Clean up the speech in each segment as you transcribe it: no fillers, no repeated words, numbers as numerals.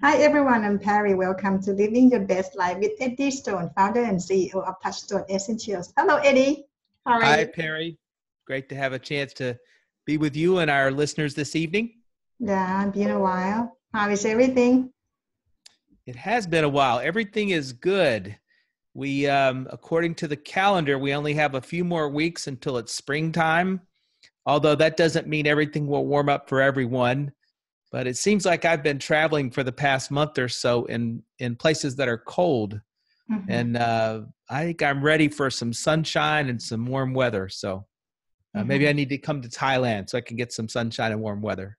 Hi everyone, I'm Perry. Welcome to Living Your Best Life with Eddie Stone, founder and CEO of Touchstone Essentials. Hello Eddie, how are Hi, you? Perry. Great to have a chance to be with you and our listeners this evening. Yeah, been a while. How is everything? It has been a while. Everything is good. We, according to the calendar, we only have a few more weeks until it's springtime, although that doesn't mean everything will warm up for everyone. But it seems like I've been traveling for the past month or so in places that are cold. Mhm, And I think I'm ready for some sunshine and some warm weather. So maybe I mhm. need to come to Thailand so I can get some sunshine and warm weather.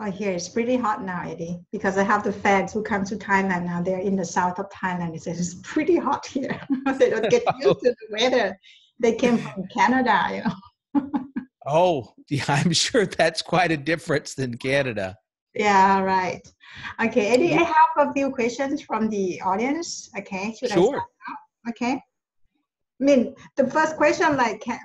Oh, here it's pretty hot now, Eddie, because I have the fans who come to Thailand now. They're in the south of Thailand. It says it's pretty hot here. They don't get used to the weather. They came from Canada. Oh, yeah, I'm sure that's quite a difference than Canada. Yeah, right. Okay, Eddie, I Y- have a few questions from the audience. Okay, should I start? Sure. Okay. The first question,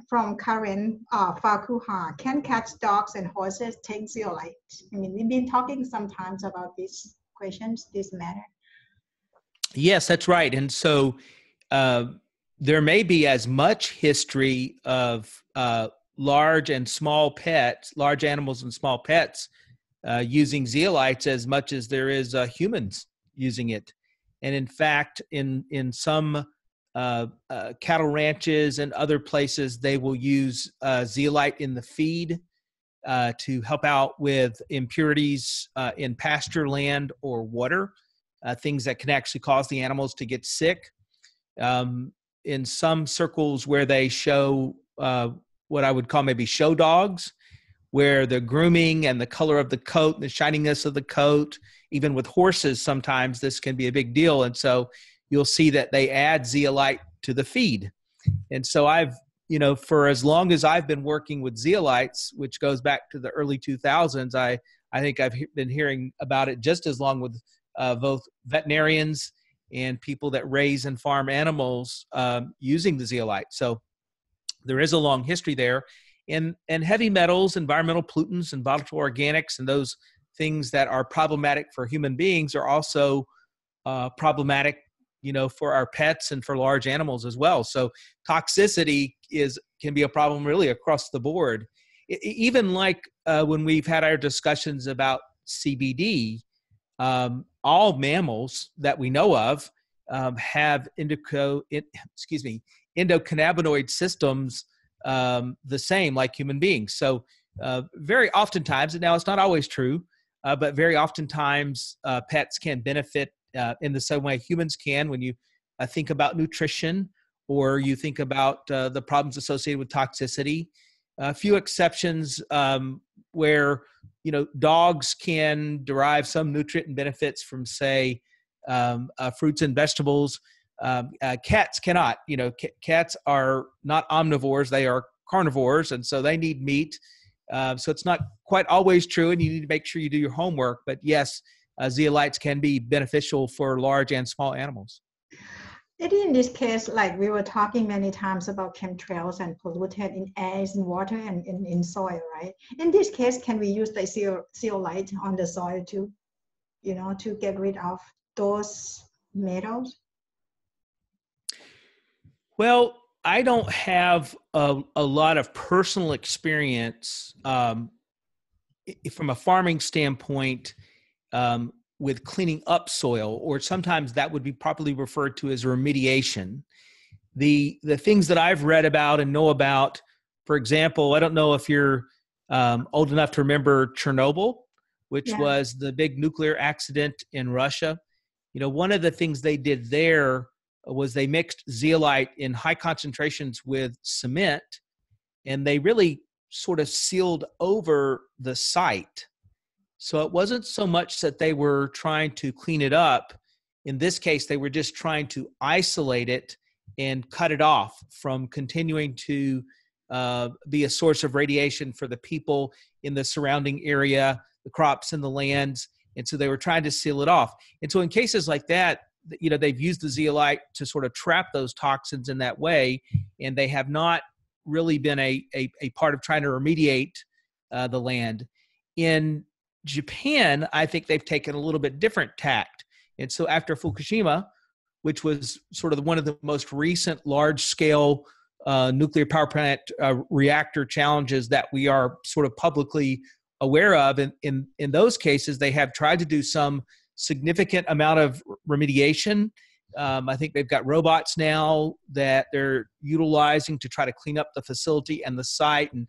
from Karen Farkuha, can cats, dogs, and horses take zeolite? We've been talking sometimes about these questions, this matter. Yes, that's right. And so uh, there may be as much history of large and small pets, large animals and small pets using zeolites as much as there is humans using it. And in fact, in some cattle ranches and other places, they will use zeolite in the feed to help out with impurities in pasture land or water, things that can actually cause the animals to get sick. In some circles where they show what I would call maybe show dogs, where the grooming and the color of the coat, the shininess of the coat, even with horses, sometimes this can be a big deal. And so you'll see that they add zeolite to the feed. And so for as long as I've been working with zeolites, which goes back to the early 2000s, I think I've been hearing about it just as long with both veterinarians and people that raise and farm animals using the zeolite. So there is a long history there. And heavy metals, environmental pollutants, and volatile organics, and those things that are problematic for human beings are also problematic, for our pets and for large animals as well. So toxicity can be a problem really across the board. Even like when we've had our discussions about CBD, all mammals that we know of have endocannabinoid systems the same like human beings. So very oftentimes, and now it's not always true, but very oftentimes pets can benefit in the same way humans can when you think about nutrition or you think about the problems associated with toxicity. A few exceptions where dogs can derive some nutrient benefits from, say, fruits and vegetables. Cats cannot. Cats are not omnivores; they are carnivores, and so they need meat. So it's not quite always true, and you need to make sure you do your homework. But yes, zeolites can be beneficial for large and small animals. Eddie, in this case, like we were talking many times about chemtrails and polluted in air, in water, and in soil, right? In this case, can we use the zeolite on the soil to get rid of those metals? Well, I don't have a lot of personal experience from a farming standpoint with cleaning up soil, or sometimes that would be properly referred to as remediation. The things that I've read about and know about, for example, I don't know if you're old enough to remember Chernobyl, which Yeah. was the big nuclear accident in Russia. One of the things they did there was they mixed zeolite in high concentrations with cement, and they really sort of sealed over the site. So it wasn't so much that they were trying to clean it up. In this case, they were just trying to isolate it and cut it off from continuing to be a source of radiation for the people in the surrounding area, the crops and the lands. And so they were trying to seal it off. And so in cases like that, they've used the zeolite to sort of trap those toxins in that way. And they have not really been a part of trying to remediate the land. In Japan, I think they've taken a little bit different tact. And so after Fukushima, which was sort of one of the most recent large-scale nuclear power plant reactor challenges that we are sort of publicly aware of, in those cases, they have tried to do some significant amount of remediation. I think they've got robots now that they're utilizing to try to clean up the facility and the site and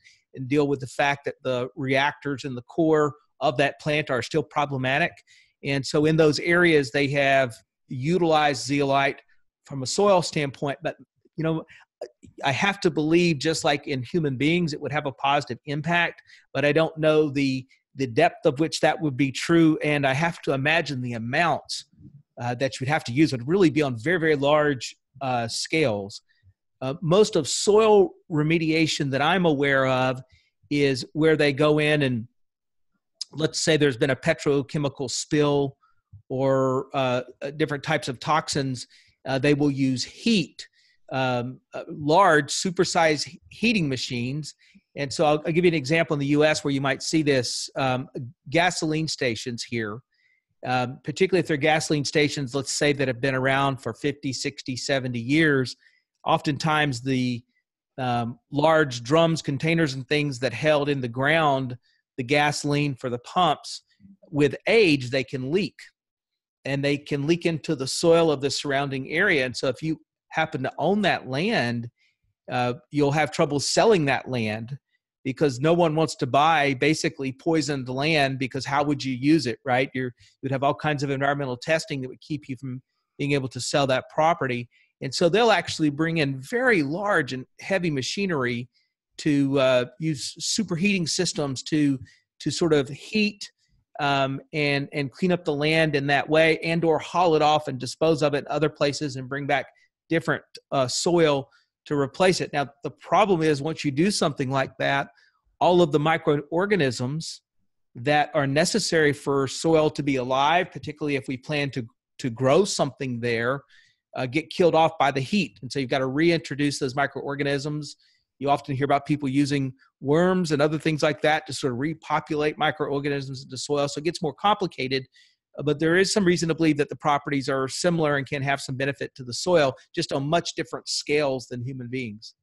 deal with the fact that the reactors in the core of that plant are still problematic. And so in those areas, they have utilized zeolite from a soil standpoint. But, I have to believe, just like in human beings, it would have a positive impact, but I don't know the depth of which that would be true. And I have to imagine the amounts that you would have to use would really be on very, very large scales. Most of soil remediation that I'm aware of is where they go in and, let's say there's been a petrochemical spill or different types of toxins, they will use heat, large supersized heating machines. And so I'll give you an example in the US where you might see this. Gasoline stations here, particularly if they're gasoline stations, let's say, that have been around for 50, 60, 70 years, oftentimes the large drums, containers, and things that held in the ground the gasoline for the pumps, with age, they can leak. And they can leak into the soil of the surrounding area. And so if you happen to own that land, you'll have trouble selling that land because no one wants to buy basically poisoned land, because how would you use it, right? You'd have all kinds of environmental testing that would keep you from being able to sell that property. And so they'll actually bring in very large and heavy machinery to use superheating systems to sort of heat and clean up the land in that way, and or haul it off and dispose of it in other places and bring back different soil to replace it. Now, the problem is, once you do something like that, all of the microorganisms that are necessary for soil to be alive, particularly if we plan to grow something there, get killed off by the heat. And so you've got to reintroduce those microorganisms. You often hear about people using worms and other things like that to sort of repopulate microorganisms into soil. So it gets more complicated, but there is some reason to believe that the properties are similar and can have some benefit to the soil, just on much different scales than human beings.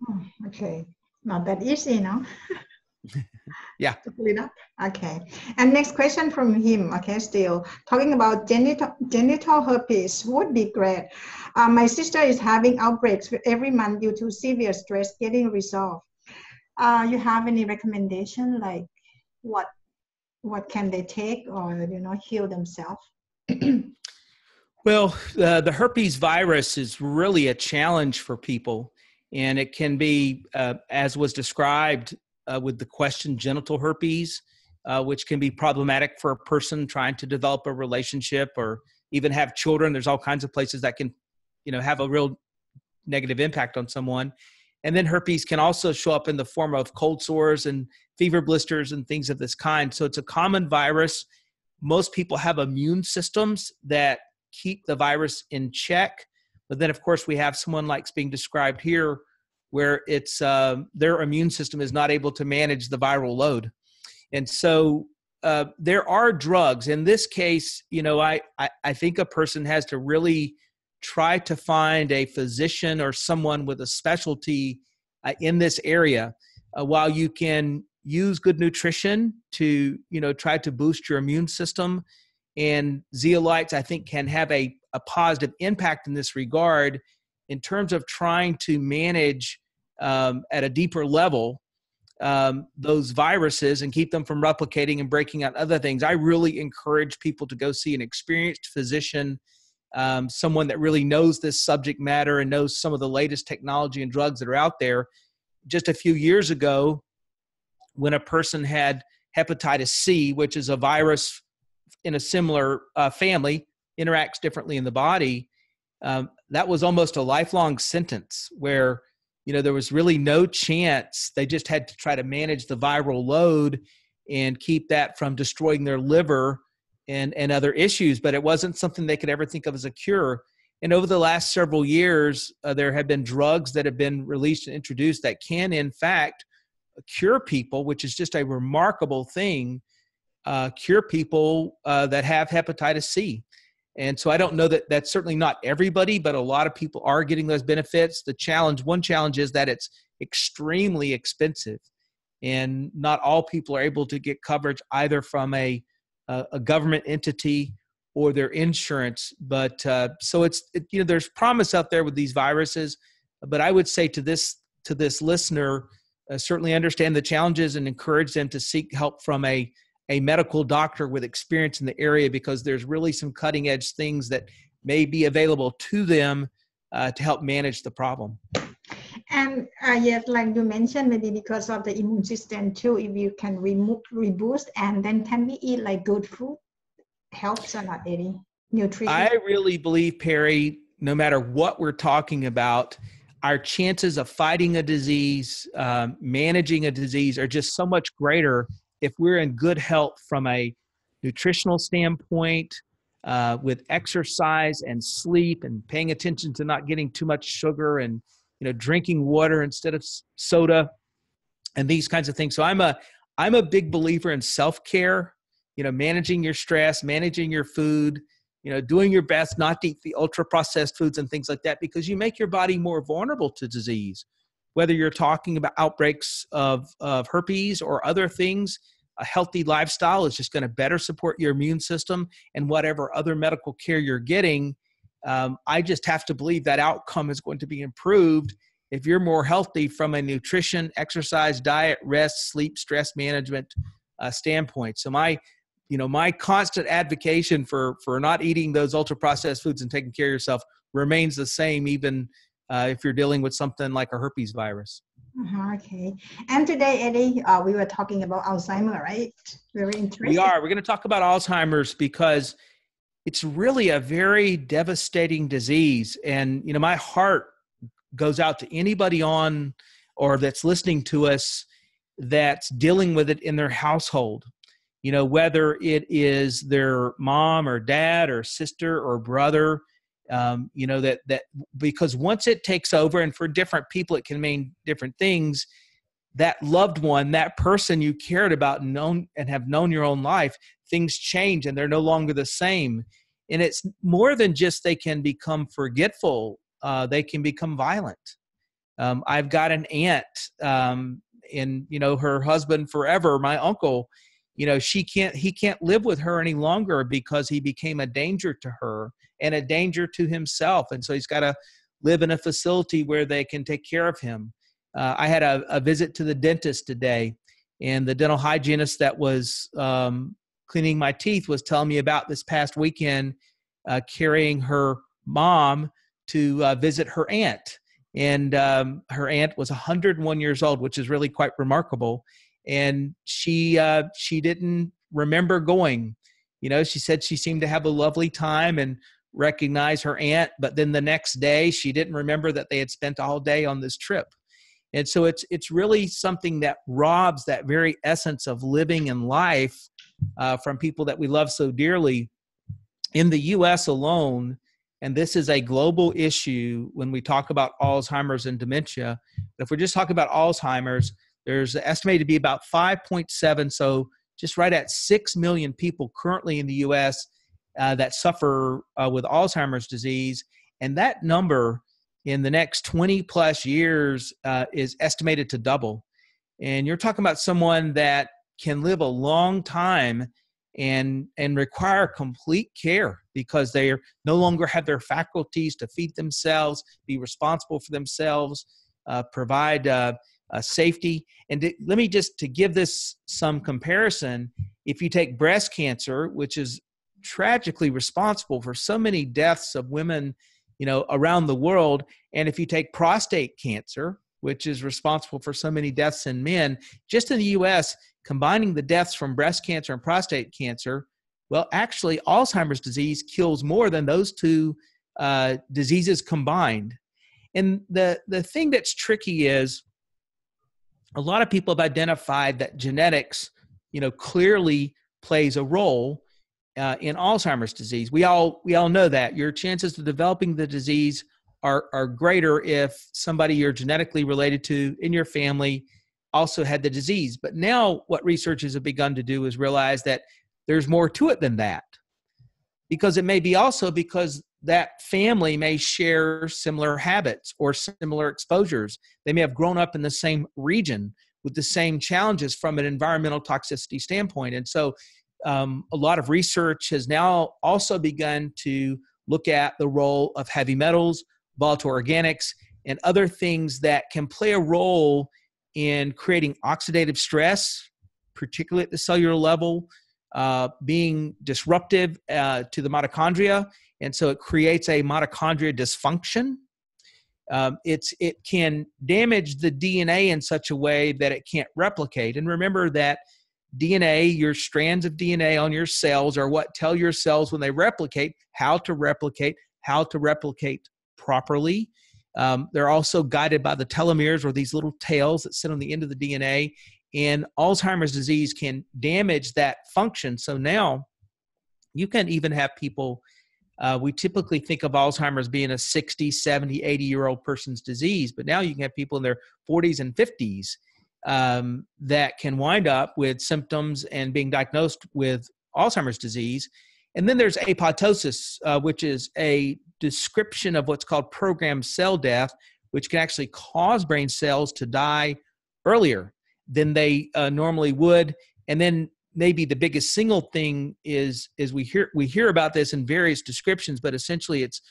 Oh, okay. Not that easy, no? Yeah. To pull it up. Okay. And next question from him, okay, still talking about genital herpes would be great. My sister is having outbreaks every month due to severe stress getting resolved. You have any recommendation, like what can they take, or heal themselves? Well, the herpes virus is really a challenge for people, and it can be, as was described with the question, genital herpes, which can be problematic for a person trying to develop a relationship or even have children. There's all kinds of places that can, have a real negative impact on someone. And then herpes can also show up in the form of cold sores and fever blisters and things of this kind. So it's a common virus. Most people have immune systems that keep the virus in check. But then, of course, we have someone like being described here, where it's their immune system is not able to manage the viral load. And so there are drugs. In this case, I think a person has to really try to find a physician or someone with a specialty in this area. While you can use good nutrition to, try to boost your immune system, and zeolites, I think, can have a positive impact in this regard in terms of trying to manage at a deeper level those viruses and keep them from replicating and breaking out other things. I really encourage people to go see an experienced physician, someone that really knows this subject matter and knows some of the latest technology and drugs that are out there. Just a few years ago, when a person had hepatitis C, which is a virus in a similar family, interacts differently in the body, that was almost a lifelong sentence where, there was really no chance. They just had to try to manage the viral load and keep that from destroying their liver and other issues, but it wasn't something they could ever think of as a cure. And over the last several years, there have been drugs that have been released and introduced that can, in fact, cure people, which is just a remarkable thing. cure people that have hepatitis C. And so I don't know that that's certainly not everybody, but a lot of people are getting those benefits. One challenge is that it's extremely expensive, and not all people are able to get coverage either from a government entity or their insurance. But so there's promise out there with these viruses. But I would say to this listener, certainly understand the challenges and encourage them to seek help from a medical doctor with experience in the area, because there's really some cutting edge things that may be available to them to help manage the problem. And yes, like you mentioned, maybe because of the immune system too, if you can reboost, and then can we eat like good food? Helps or not, Eddie? Nutrition? I really believe, Perry, no matter what we're talking about, our chances of fighting a disease, managing a disease are just so much greater if we're in good health from a nutritional standpoint, with exercise and sleep and paying attention to not getting too much sugar, and drinking water instead of soda, and these kinds of things. So I'm a big believer in self-care, managing your stress, managing your food, doing your best not to eat the ultra processed foods and things like that, because you make your body more vulnerable to disease. Whether you're talking about outbreaks of herpes or other things, a healthy lifestyle is just going to better support your immune system, and whatever other medical care you're getting. I just have to believe that outcome is going to be improved if you're more healthy from a nutrition, exercise, diet, rest, sleep, stress management standpoint. So my constant advocacy for not eating those ultra processed foods and taking care of yourself remains the same, even if you're dealing with something like a herpes virus. Okay. And today, Eddie, we were talking about Alzheimer, right? Very interesting. We are. We're going to talk about Alzheimer's because it's really a very devastating disease. And, my heart goes out to anybody on or that's listening to us that's dealing with it in their household. Whether it is their mom or dad or sister or brother, that because once it takes over, and for different people it can mean different things, that loved one, that person you cared about and have known your own life, things change and they're no longer the same. And it's more than just they can become forgetful, they can become violent. I've got an aunt, and her husband forever, my uncle, he can't live with her any longer because he became a danger to her and a danger to himself. And so he's got to live in a facility where they can take care of him. I had a visit to the dentist today, and the dental hygienist that was cleaning my teeth was telling me about this past weekend carrying her mom to visit her aunt. And her aunt was 101 years old, which is really quite remarkable. And she didn't remember going. She said she seemed to have a lovely time and recognize her aunt, but then the next day she didn't remember that they had spent all day on this trip. And so it's really something that robs that very essence of living and life from people that we love so dearly. In the U.S. alone, and this is a global issue when we talk about Alzheimer's and dementia, but if we're just talking about Alzheimer's, there's estimated to be about 5.7, so just right at 6 million people currently in the U.S. That suffer with Alzheimer's disease. And that number in the next 20 plus years is estimated to double. And you're talking about someone that can live a long time and require complete care because they no longer have their faculties to feed themselves, be responsible for themselves, provide safety. And let me just to give this some comparison, if you take breast cancer, which is tragically responsible for so many deaths of women, around the world, and if you take prostate cancer, which is responsible for so many deaths in men, just in the U.S., combining the deaths from breast cancer and prostate cancer, well, actually, Alzheimer's disease kills more than those two diseases combined. And the thing that's tricky is a lot of people have identified that genetics, clearly plays a role in Alzheimer's disease. We all know that your chances of developing the disease are greater if somebody you're genetically related to in your family also had the disease. But now what researchers have begun to do is realize that there's more to it than that, because it may be also because that family may share similar habits or similar exposures. They may have grown up in the same region with the same challenges from an environmental toxicity standpoint. And so a lot of research has now also begun to look at the role of heavy metals, volatile organics, and other things that can play a role in creating oxidative stress, particularly at the cellular level, being disruptive to the mitochondria. And so it creates a mitochondria dysfunction. It can damage the DNA in such a way that it can't replicate. And remember that DNA, your strands of DNA on your cells, are what tell your cells when they replicate, how to replicate properly. They're also guided by the telomeres, or these little tails that sit on the end of the DNA. And Alzheimer's disease can damage that function. So now you can even have people, we typically think of Alzheimer's being a 60, 70, 80-year-old person's disease, but now you can have people in their 40s and 50s that can wind up with symptoms and being diagnosed with Alzheimer's disease. And then there's apoptosis, which is a description of what's called programmed cell death, which can actually cause brain cells to die earlier than they normally would. And then maybe the biggest single thing is we hear about this in various descriptions, but essentially it's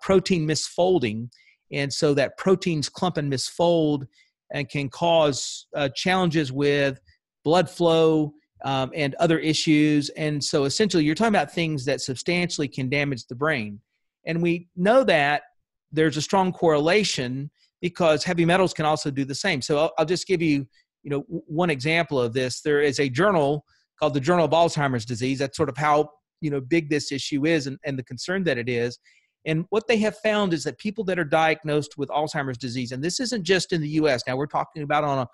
protein misfolding. And so that proteins clump and misfold and can cause challenges with blood flow and other issues. And so essentially you're talking about things that substantially can damage the brain. And we know that there's a strong correlation because heavy metals can also do the same. So I'll just give you, one example of this. There is a journal called the Journal of Alzheimer's Disease. That's sort of how, big this issue is and the concern that it is. And what they have found is that people that are diagnosed with Alzheimer's disease, and this isn't just in the US, now we're talking about on a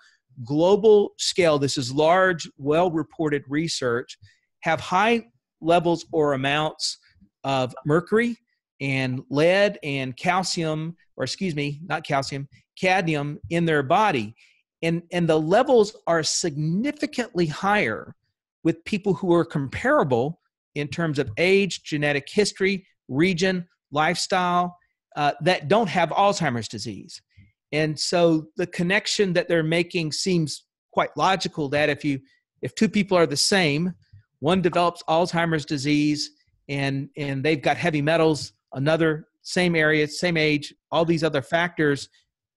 global scale, this is large, well-reported research, have high levels or amounts of mercury and lead and calcium, or excuse me, not calcium, cadmium in their body. And the levels are significantly higher with people who are comparable in terms of age, genetic history, region, lifestyle, that don't have Alzheimer's disease. And so the connection that they're making seems quite logical, that if two people are the same, one develops Alzheimer's disease and they've got heavy metals, another same area, same age, all these other factors,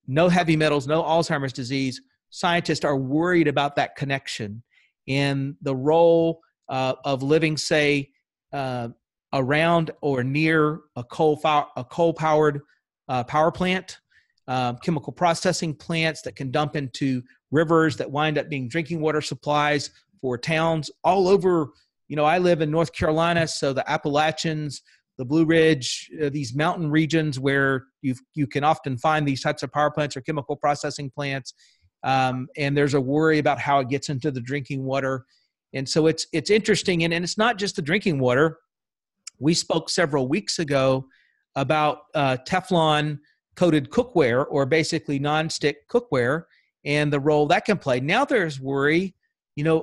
no heavy metals, no Alzheimer's disease, scientists are worried about that connection and the role of living, say, around or near a coal-powered power plant, chemical processing plants that can dump into rivers that wind up being drinking water supplies for towns all over. I live in North Carolina, so the Appalachians, the Blue Ridge, these mountain regions where you can often find these types of power plants or chemical processing plants. And there's a worry about how it gets into the drinking water. And so it's interesting. And it's not just the drinking water. We spoke several weeks ago about Teflon coated cookware, or basically nonstick cookware, and the role that can play. Now there's worry,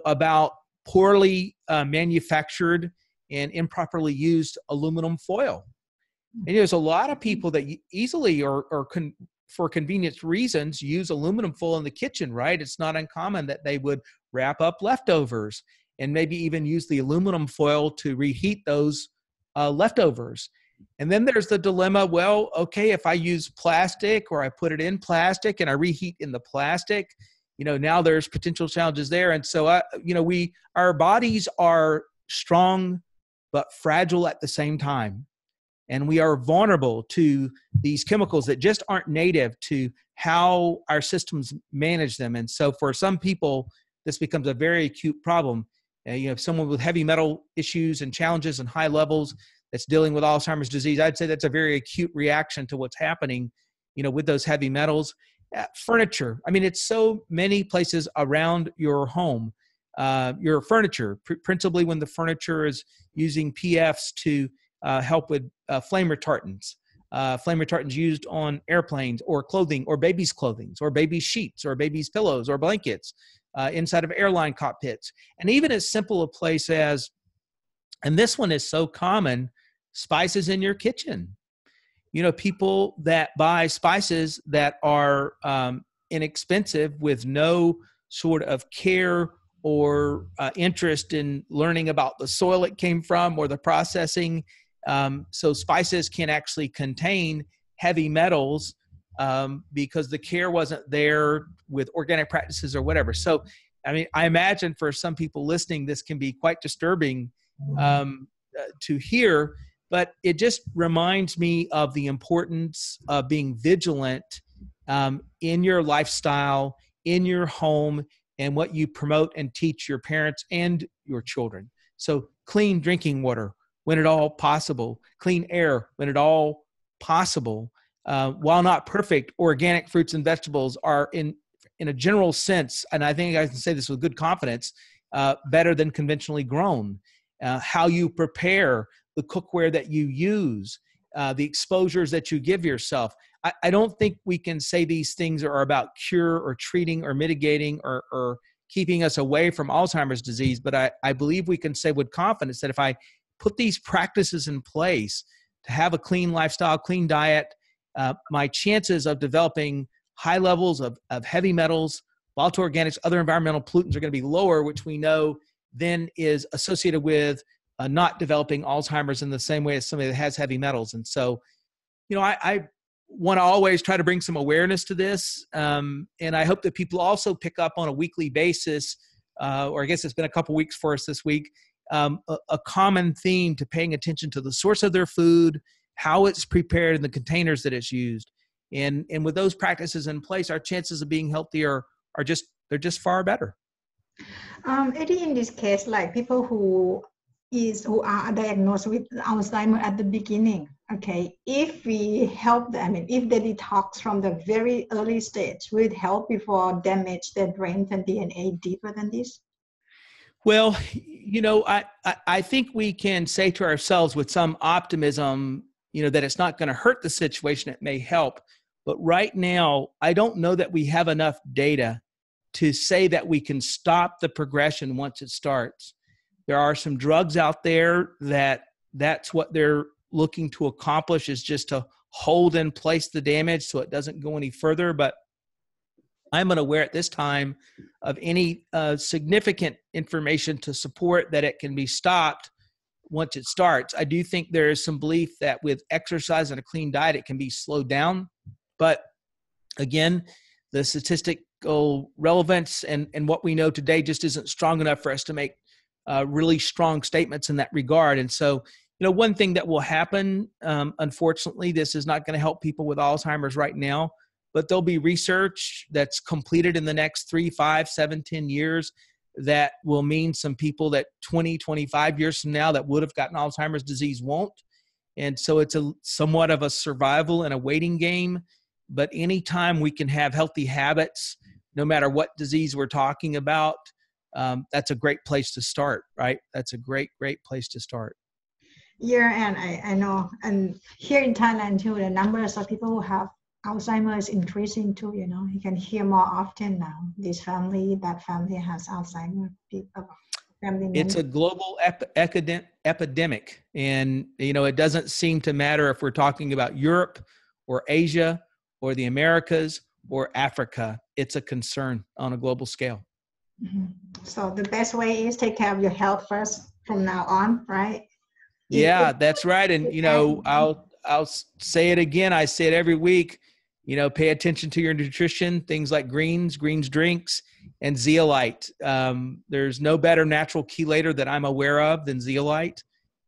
about poorly manufactured and improperly used aluminum foil. And there's a lot of people that easily for convenience reasons use aluminum foil in the kitchen, right? It's not uncommon that they would wrap up leftovers and maybe even use the aluminum foil to reheat those leftovers. And then there's the dilemma, well, okay, if I use plastic or I put it in plastic and I reheat in the plastic, now there's potential challenges there. And so, our bodies are strong but fragile at the same time. And we are vulnerable to these chemicals that just aren't native to how our systems manage them. And so for some people, this becomes a very acute problem. Someone with heavy metal issues and challenges and high levels that's dealing with Alzheimer's disease, I'd say that's a very acute reaction to what's happening, with those heavy metals. Furniture. I mean, it's so many places around your home. Your furniture, principally when the furniture is using PFs to help with flame retardants. flame retardants used on airplanes or clothing or babies' clothing or babies' sheets or babies' pillows or blankets, inside of airline cockpits. And even as simple a place as, and this one is so common, spices in your kitchen. You know, people that buy spices that are inexpensive with no sort of care or interest in learning about the soil it came from or the processing. So spices can actually contain heavy metals because the care wasn't there with organic practices or whatever. So, I mean, I imagine for some people listening, this can be quite disturbing to hear, but it just reminds me of the importance of being vigilant in your lifestyle, in your home, and what you promote and teach your parents and your children. So clean drinking water when at all possible, clean air when at all possible. While not perfect, organic fruits and vegetables are in a general sense, and I think I can say this with good confidence, better than conventionally grown. How you prepare, the cookware that you use, the exposures that you give yourself. I don't think we can say these things are about cure or treating or mitigating or keeping us away from Alzheimer's disease, but I believe we can say with confidence that if I put these practices in place to have a clean lifestyle, clean diet, my chances of developing high levels of heavy metals, volatile organics, other environmental pollutants are going to be lower, which we know then is associated with not developing Alzheimer's in the same way as somebody that has heavy metals. And so, you know, I want to always try to bring some awareness to this. And I hope that people also pick up on a weekly basis, or I guess it's been a couple weeks for us this week, a common theme to paying attention to the source of their food, how it's prepared, and the containers that it's used. And with those practices in place, our chances of being healthier they're just far better. Eddie, in this case, like people who are diagnosed with Alzheimer at the beginning, okay, if we help them, I mean, if they detox from the very early stage, will it help before damage their brains and DNA deeper than this? Well, you know, I think we can say to ourselves with some optimism, you know, that it's not going to hurt the situation. It may help. But right now, I don't know that we have enough data to say that we can stop the progression once it starts. There are some drugs out there that's what they're looking to accomplish, is just to hold in place the damage so it doesn't go any further. But I'm unaware at this time of any significant information to support that it can be stopped once it starts. I do think there is some belief that with exercise and a clean diet, it can be slowed down. But again, the statistical relevance and what we know today just isn't strong enough for us to make really strong statements in that regard. And so, you know, one thing that will happen, unfortunately, this is not going to help people with Alzheimer's right now, but there'll be research that's completed in the next 3, 5, 7, 10 years that will mean some people that 20, 25 years from now that would have gotten Alzheimer's disease won't. And so it's somewhat of a survival and a waiting game. But anytime we can have healthy habits, no matter what disease we're talking about, that's a great place to start, right? That's a great, great place to start. Yeah, and I know, and here in Thailand too, the numbers of people who have Alzheimer's is increasing too. You know, you can hear more often now. This family, that family has Alzheimer. It's a global epidemic, and you know, it doesn't seem to matter if we're talking about Europe or Asia or the Americas or Africa. It's a concern on a global scale. Mm-hmm. So the best way is take care of your health first from now on, right? Yeah, that's right. And you know, I'll say it again. I say it every week. You know, pay attention to your nutrition, things like greens drinks, and zeolite. There's no better natural chelator that I'm aware of than zeolite.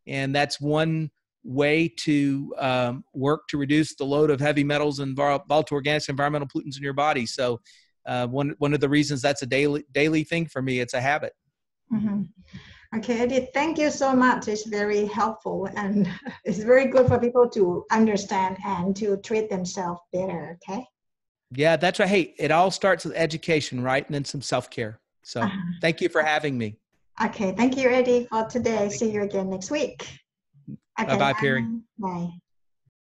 And that's one way to work to reduce the load of heavy metals and volatile organics, environmental pollutants in your body. So one of the reasons that's a daily thing for me, it's a habit. Mm-hmm. Okay, Edith, thank you so much. It's very helpful, and it's very good for people to understand and to treat themselves better, okay? Yeah, that's right. Hey, it all starts with education, right? And then some self-care. So thank you for having me. Okay, thank you, Eddie, for today. See you again next week. Okay, Bye-bye, Perry. Bye.